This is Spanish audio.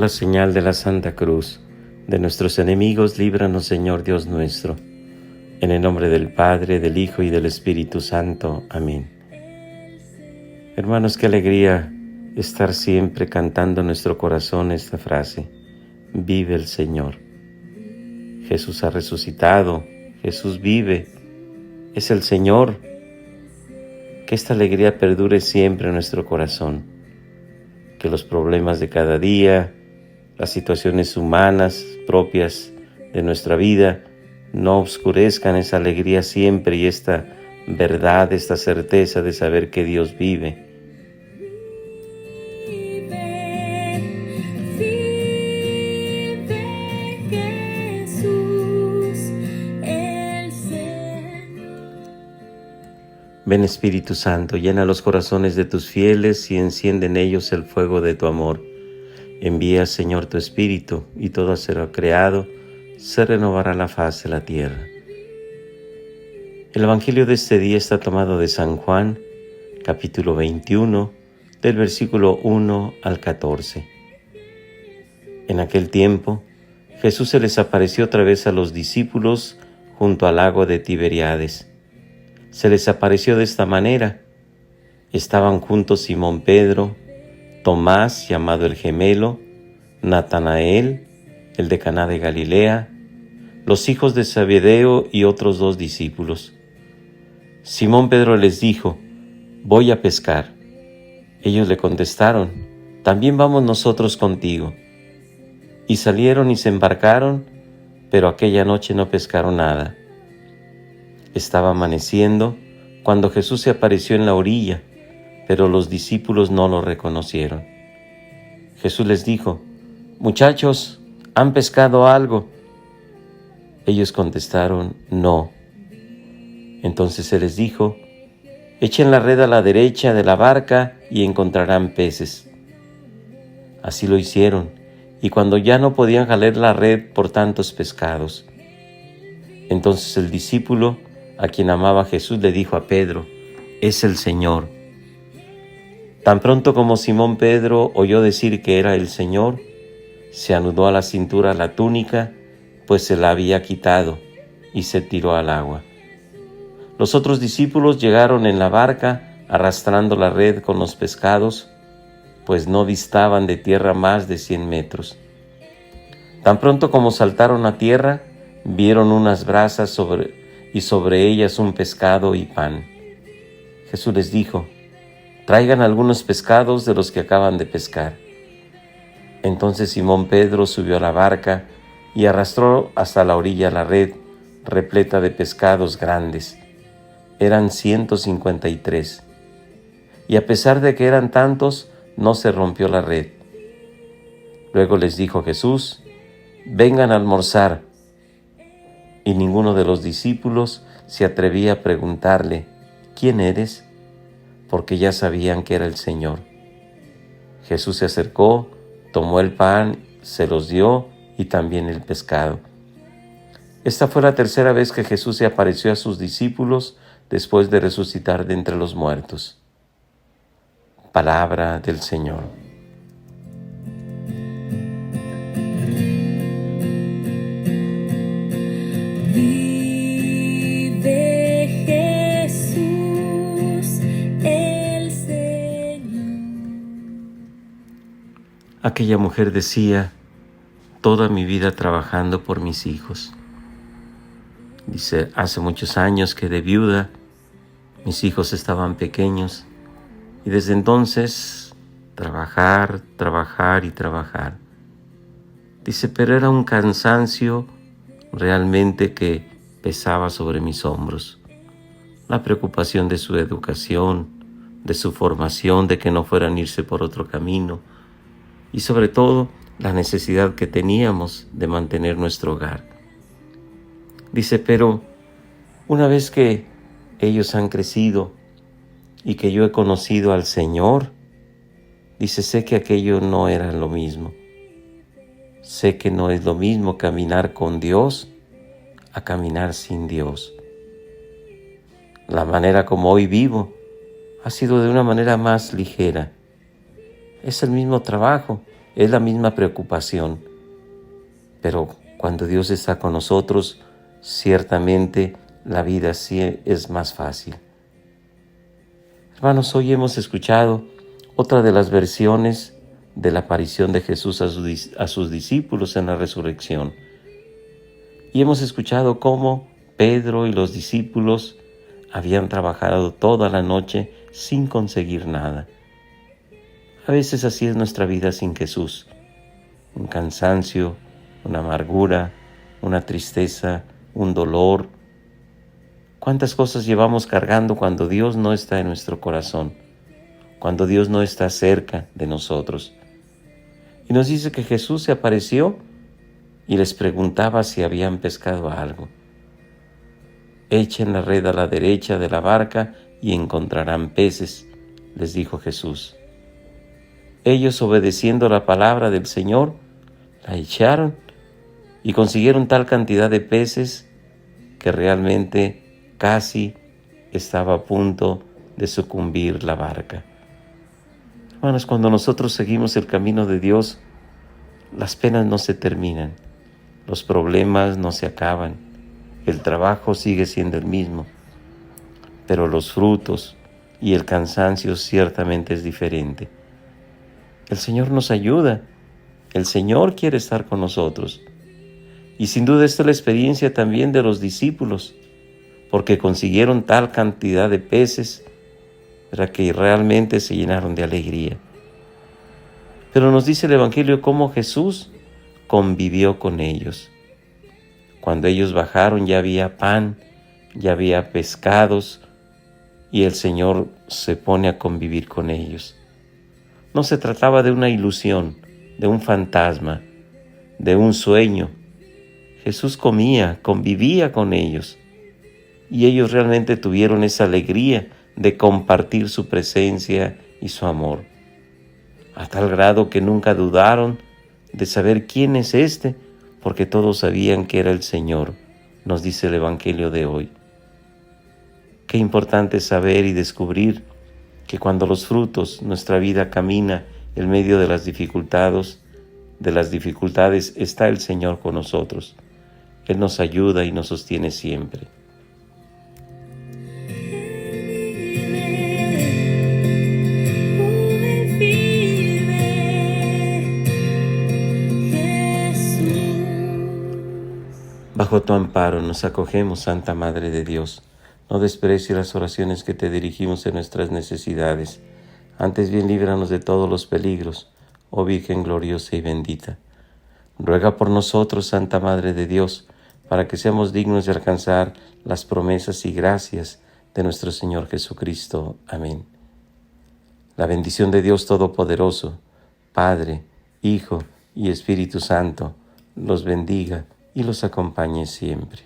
la señal de la Santa Cruz, de nuestros enemigos, líbranos, Señor Dios nuestro. En el nombre del Padre, del Hijo y del Espíritu Santo. Amén. Hermanos, qué alegría estar siempre cantando en nuestro corazón esta frase: vive el Señor. Jesús ha resucitado, Jesús vive, es el Señor. Que esta alegría perdure siempre en nuestro corazón. Que los problemas de cada día, las situaciones humanas propias de nuestra vida, no oscurezcan esa alegría siempre y esta verdad, esta certeza de saber que Dios vive. Ven Espíritu Santo, llena los corazones de tus fieles y enciende en ellos el fuego de tu amor. Envía, Señor, tu Espíritu, y todo será creado, se renovará la faz de la tierra. El Evangelio de este día está tomado de San Juan, capítulo 21, del versículo 1 al 14. En aquel tiempo, Jesús se les apareció otra vez a los discípulos junto al lago de Tiberíades. Se les apareció de esta manera. Estaban juntos Simón Pedro, Tomás, llamado el gemelo, Natanael, el de Caná de Galilea, los hijos de Zebedeo y otros 2 discípulos. Simón Pedro les dijo: voy a pescar. Ellos le contestaron: también vamos nosotros contigo. Y salieron y se embarcaron, pero aquella noche no pescaron nada. Estaba amaneciendo cuando Jesús se apareció en la orilla, pero los discípulos no lo reconocieron. Jesús les dijo: muchachos, ¿han pescado algo? Ellos contestaron: no. Entonces se les dijo: echen la red a la derecha de la barca y encontrarán peces. Así lo hicieron, y cuando ya no podían jalar la red por tantos pescados, entonces el discípulo a quien amaba Jesús le dijo a Pedro: es el Señor. Tan pronto como Simón Pedro oyó decir que era el Señor, se anudó a la cintura la túnica, pues se la había quitado, y se tiró al agua. Los otros discípulos llegaron en la barca arrastrando la red con los pescados, pues no distaban de tierra más de 100 metros. Tan pronto como saltaron a tierra, vieron unas brasas y sobre ellas un pescado y pan. Jesús les dijo: traigan algunos pescados de los que acaban de pescar. Entonces Simón Pedro subió a la barca y arrastró hasta la orilla la red repleta de pescados grandes. Eran 153. Y a pesar de que eran tantos, no se rompió la red. Luego les dijo Jesús: vengan a almorzar. Y ninguno de los discípulos se atrevía a preguntarle: ¿quién eres? Porque ya sabían que era el Señor. Jesús se acercó, tomó el pan, se los dio y también el pescado. Esta fue la tercera vez que Jesús se apareció a sus discípulos después de resucitar de entre los muertos. Palabra del Señor. Aquella mujer decía: toda mi vida trabajando por mis hijos. Dice: hace muchos años quedé viuda, mis hijos estaban pequeños, y desde entonces trabajar y trabajar. Dice: pero era un cansancio realmente que pesaba sobre mis hombros. La preocupación de su educación, de su formación, de que no fueran a irse por otro camino, y sobre todo la necesidad que teníamos de mantener nuestro hogar. Dice: pero una vez que ellos han crecido y que yo he conocido al Señor, dice, sé que aquello no era lo mismo. Sé que no es lo mismo caminar con Dios a caminar sin Dios. La manera como hoy vivo ha sido de una manera más ligera. Es el mismo trabajo, es la misma preocupación, pero cuando Dios está con nosotros, ciertamente la vida sí es más fácil. Hermanos, hoy hemos escuchado otra de las versiones de la aparición de Jesús a sus discípulos en la resurrección. Y hemos escuchado cómo Pedro y los discípulos habían trabajado toda la noche sin conseguir nada. A veces así es nuestra vida sin Jesús. Un cansancio, una amargura, una tristeza, un dolor. ¿Cuántas cosas llevamos cargando cuando Dios no está en nuestro corazón? Cuando Dios no está cerca de nosotros. Y nos dice que Jesús se apareció y les preguntaba si habían pescado algo. Echen la red a la derecha de la barca y encontrarán peces, les dijo Jesús. Ellos, obedeciendo la palabra del Señor, la echaron y consiguieron tal cantidad de peces que realmente casi estaba a punto de sucumbir la barca. Hermanos, cuando nosotros seguimos el camino de Dios, las penas no se terminan, los problemas no se acaban, el trabajo sigue siendo el mismo, pero los frutos y el cansancio ciertamente es diferente. El Señor nos ayuda, el Señor quiere estar con nosotros. Y sin duda esta es la experiencia también de los discípulos, porque consiguieron tal cantidad de peces para que realmente se llenaron de alegría. Pero nos dice el Evangelio cómo Jesús convivió con ellos. Cuando ellos bajaron ya había pan, ya había pescados, y el Señor se pone a convivir con ellos. No se trataba de una ilusión, de un fantasma, de un sueño. Jesús comía, convivía con ellos, y ellos realmente tuvieron esa alegría de compartir su presencia y su amor, a tal grado que nunca dudaron de saber quién es este, porque todos sabían que era el Señor, nos dice el Evangelio de hoy. Qué importante saber y descubrir que cuando los frutos, nuestra vida camina en medio de las dificultades, está el Señor con nosotros. Él nos ayuda y nos sostiene siempre. Bajo tu amparo nos acogemos, Santa Madre de Dios. No desprecies las oraciones que te dirigimos en nuestras necesidades. Antes bien líbranos de todos los peligros, oh Virgen gloriosa y bendita. Ruega por nosotros, Santa Madre de Dios, para que seamos dignos de alcanzar las promesas y gracias de nuestro Señor Jesucristo. Amén. La bendición de Dios Todopoderoso, Padre, Hijo y Espíritu Santo, los bendiga y los acompañe siempre.